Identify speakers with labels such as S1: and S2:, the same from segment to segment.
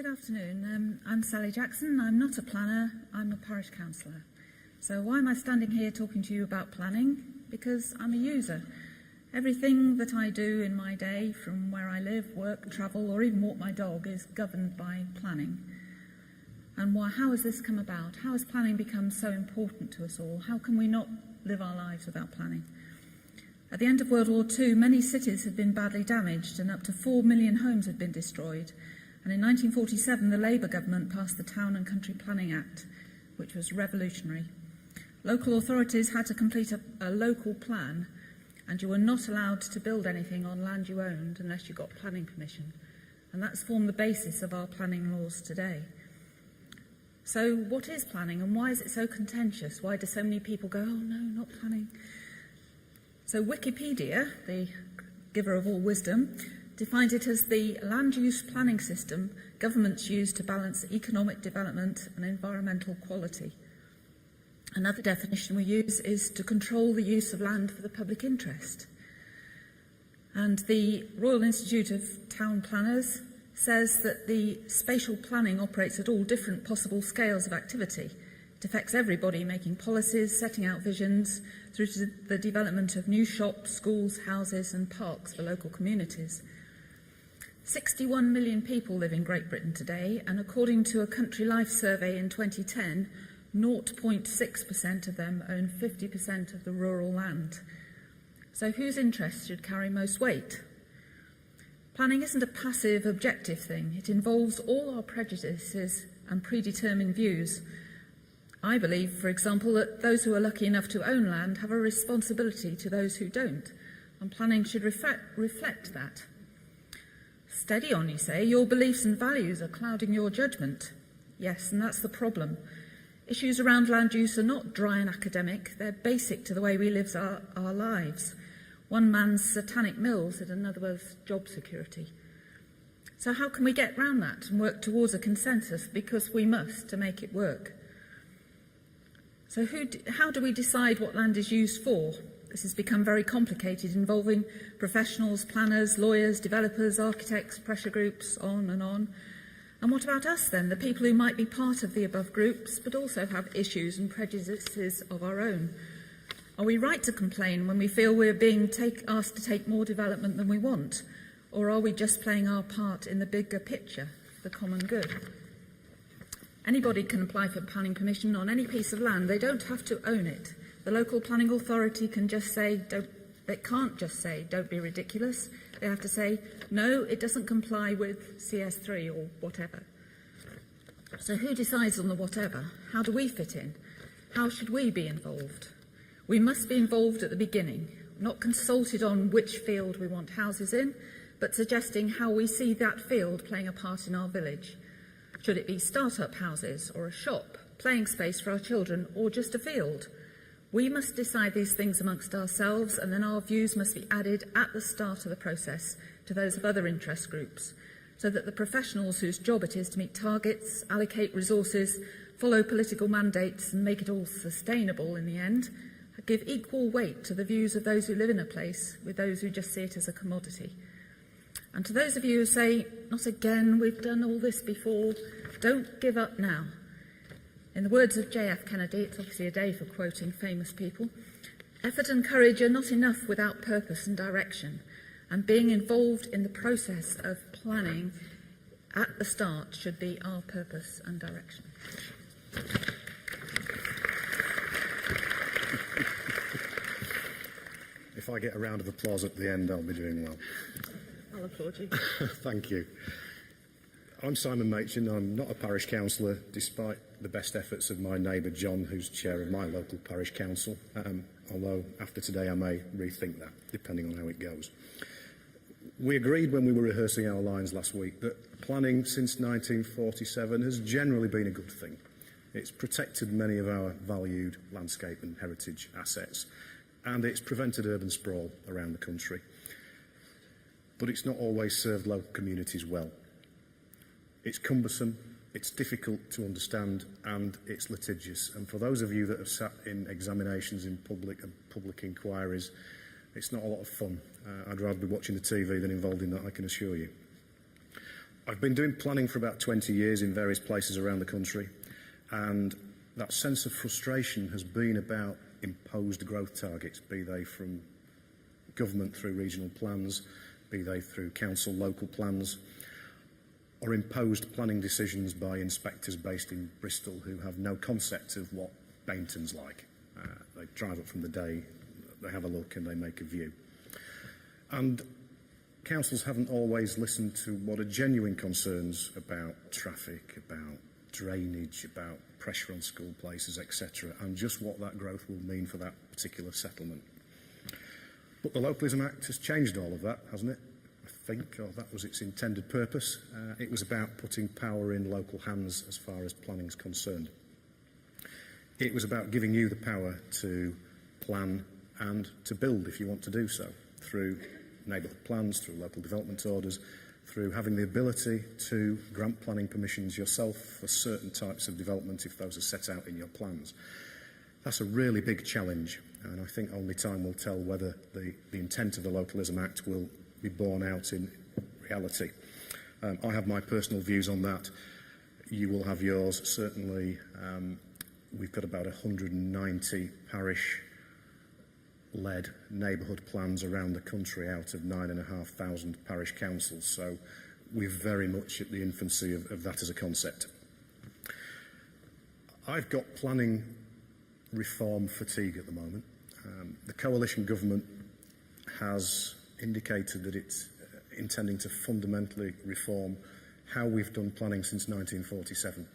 S1: Good afternoon. I'm Sally Jackson. I'm not a planner, I'm a parish councillor. So why am I standing here talking to you about planning? Because I'm a user. Everything that I do in my day, from where I live, work, travel, or even walk my dog, is governed by planning. And how has this come about? How has planning become so important to us all? How can we not live our lives without planning? At the end of World War II, many cities had been badly damaged and up to 4 million homes had been destroyed. And in 1947, the Labour government passed the Town and Country Planning Act, which was revolutionary. Local authorities had to complete a local plan, and you were not allowed to build anything on land you owned unless you got planning permission. And that's formed the basis of our planning laws today. So what is planning, and why is it so contentious? Why do so many people go, oh no, not planning? So Wikipedia, the giver of all wisdom, defines it as the land use planning system governments use to balance economic development and environmental quality. Another definition we use is to control the use of land for the public interest. And the Royal Institute of Town Planners says that the spatial planning operates at all different possible scales of activity. It affects everybody making policies, setting out visions, through to the development of new shops, schools, houses and parks for local communities. 61 million people live in Great Britain today, and according to a Country Life survey in 2010, 0.6% of them own 50% of the rural land. So whose interests should carry most weight? Planning isn't a passive, objective thing. It involves all our prejudices and predetermined views. I believe, for example, that those who are lucky enough to own land have a responsibility to those who don't, and planning should reflect that. Steady on, you say. Your beliefs and values are clouding your judgment. Yes, and that's the problem. Issues around land use are not dry and academic. They're basic to the way we live our lives. One man's satanic mill said another was job security. So how can we get round that and work towards a consensus? Because we must, to make it work. So how do we decide what land is used for? This has become very complicated, involving professionals, planners, lawyers, developers, architects, pressure groups, on and on. And what about us then, the people who might be part of the above groups but also have issues and prejudices of our own? Are we right to complain when we feel we're being asked to take more development than we want? Or are we just playing our part in the bigger picture, the common good? Anybody can apply for planning permission on any piece of land. They don't have to own it. The local planning authority can just say, they can't just say, don't be ridiculous. They have to say, no, it doesn't comply with CS3 or whatever. So who decides on the whatever? How do we fit in? How should we be involved? We must be involved at the beginning, not consulted on which field we want houses in, but suggesting how we see that field playing a part in our village. Should it be start-up houses or a shop, playing space for our children, or just a field? We must decide these things amongst ourselves, and then our views must be added at the start of the process to those of other interest groups, so that the professionals whose job it is to meet targets, allocate resources, follow political mandates and make it all sustainable in the end, give equal weight to the views of those who live in a place with those who just see it as a commodity. And to those of you who say, not again, we've done all this before, don't give up now. In the words of J.F. Kennedy, it's obviously a day for quoting famous people, effort and courage are not enough without purpose and direction, and being involved in the process of planning at the start should be our purpose and direction.
S2: If I get a round of applause at the end, I'll be doing well.
S1: I'll applaud you.
S2: Thank you. I'm Simon Machen. I'm not a parish councillor, despite the best efforts of my neighbour John, who's chair of my local parish council, although after today I may rethink that, depending on how it goes. We agreed when we were rehearsing our lines last week that planning since 1947 has generally been a good thing. It's protected many of our valued landscape and heritage assets, and it's prevented urban sprawl around the country. But it's not always served local communities well. It's cumbersome, it's difficult to understand, and it's litigious. And for those of you that have sat in examinations in public and public inquiries, it's not a lot of fun. I'd rather be watching the TV than involved in that, I can assure you. I've been doing planning for about 20 years in various places around the country, and that sense of frustration has been about imposed growth targets, be they from government through regional plans, be they through council local plans, or imposed planning decisions by inspectors based in Bristol who have no concept of what Bainton's like. They drive up from the day, they have a look and they make a view. And councils haven't always listened to what are genuine concerns about traffic, about drainage, about pressure on school places, etc., and just what that growth will mean for that particular settlement. But the Localism Act has changed all of that, hasn't it? I think, or that was its intended purpose. It was about putting power in local hands as far as planning is concerned. It was about giving you the power to plan and to build if you want to do so, through neighbourhood plans, through local development orders, through having the ability to grant planning permissions yourself for certain types of development if those are set out in your plans. That's a really big challenge, and I think only time will tell whether the intent of the Localism Act will be borne out in reality. I have my personal views on that. You will have yours. Certainly, we've got about 190 parish-led neighbourhood plans around the country out of 9,500 parish councils, so we're very much at the infancy of that as a concept. I've got planning reform fatigue at the moment. The coalition government has indicated that it's intending to fundamentally reform how we've done planning since 1947.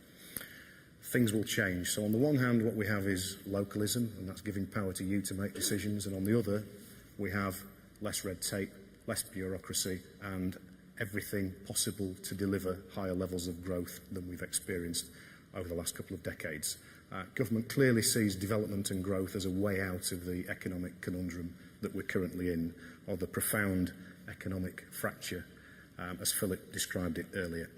S2: Things will change. So on the one hand, what we have is localism, and that's giving power to you to make decisions, and on the other, we have less red tape, less bureaucracy, and everything possible to deliver higher levels of growth than we've experienced over the last couple of decades. Government clearly sees development and growth as a way out of the economic conundrum that we're currently in, or the profound economic fracture, as Philip described it earlier.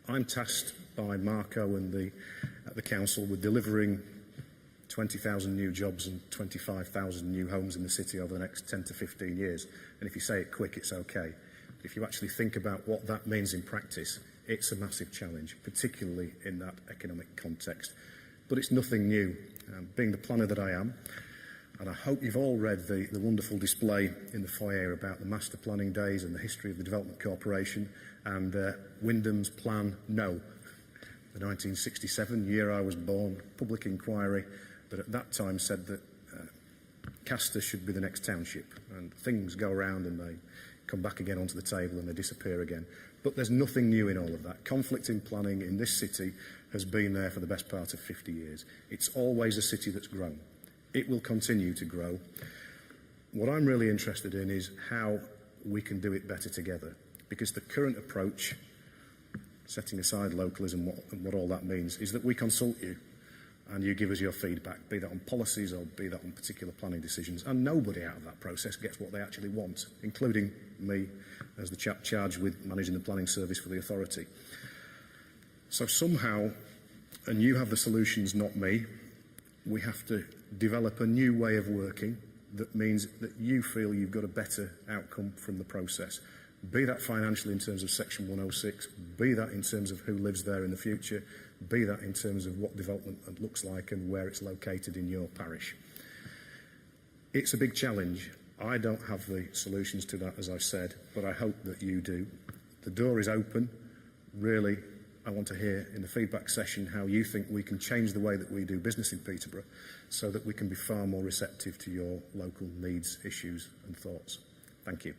S2: I'm tasked by Marco and the council with delivering 20,000 new jobs and 25,000 new homes in the city over the next 10 to 15 years. And if you say it quick, it's okay. But if you actually think about what that means in practice, it's a massive challenge, particularly in that economic context. But it's nothing new. Being the planner that I am, and I hope you've all read the wonderful display in the foyer about the master planning days and the history of the Development Corporation and Wyndham's Plan No. The 1967 year I was born, public inquiry that at that time said that Castor should be the next township, and things go around and they come back again onto the table and they disappear again. But there's nothing new in all of that. Conflict in planning in this city has been there for the best part of 50 years. It's always a city that's grown. It will continue to grow. What I'm really interested in is how we can do it better together, because the current approach, setting aside localism and what all that means, is that we consult you and you give us your feedback, be that on policies or be that on particular planning decisions, and nobody out of that process gets what they actually want, including me as the chap charged with managing the planning service for the authority. So somehow, and you have the solutions, not me, we have to develop a new way of working that means that you feel you've got a better outcome from the process. Be that financially in terms of Section 106, be that in terms of who lives there in the future, be that in terms of what development looks like and where it's located in your parish. It's a big challenge. I don't have the solutions to that, as I've said, but I hope that you do. The door is open. Really, I want to hear in the feedback session how you think we can change the way that we do business in Peterborough so that we can be far more receptive to your local needs, issues and thoughts. Thank you.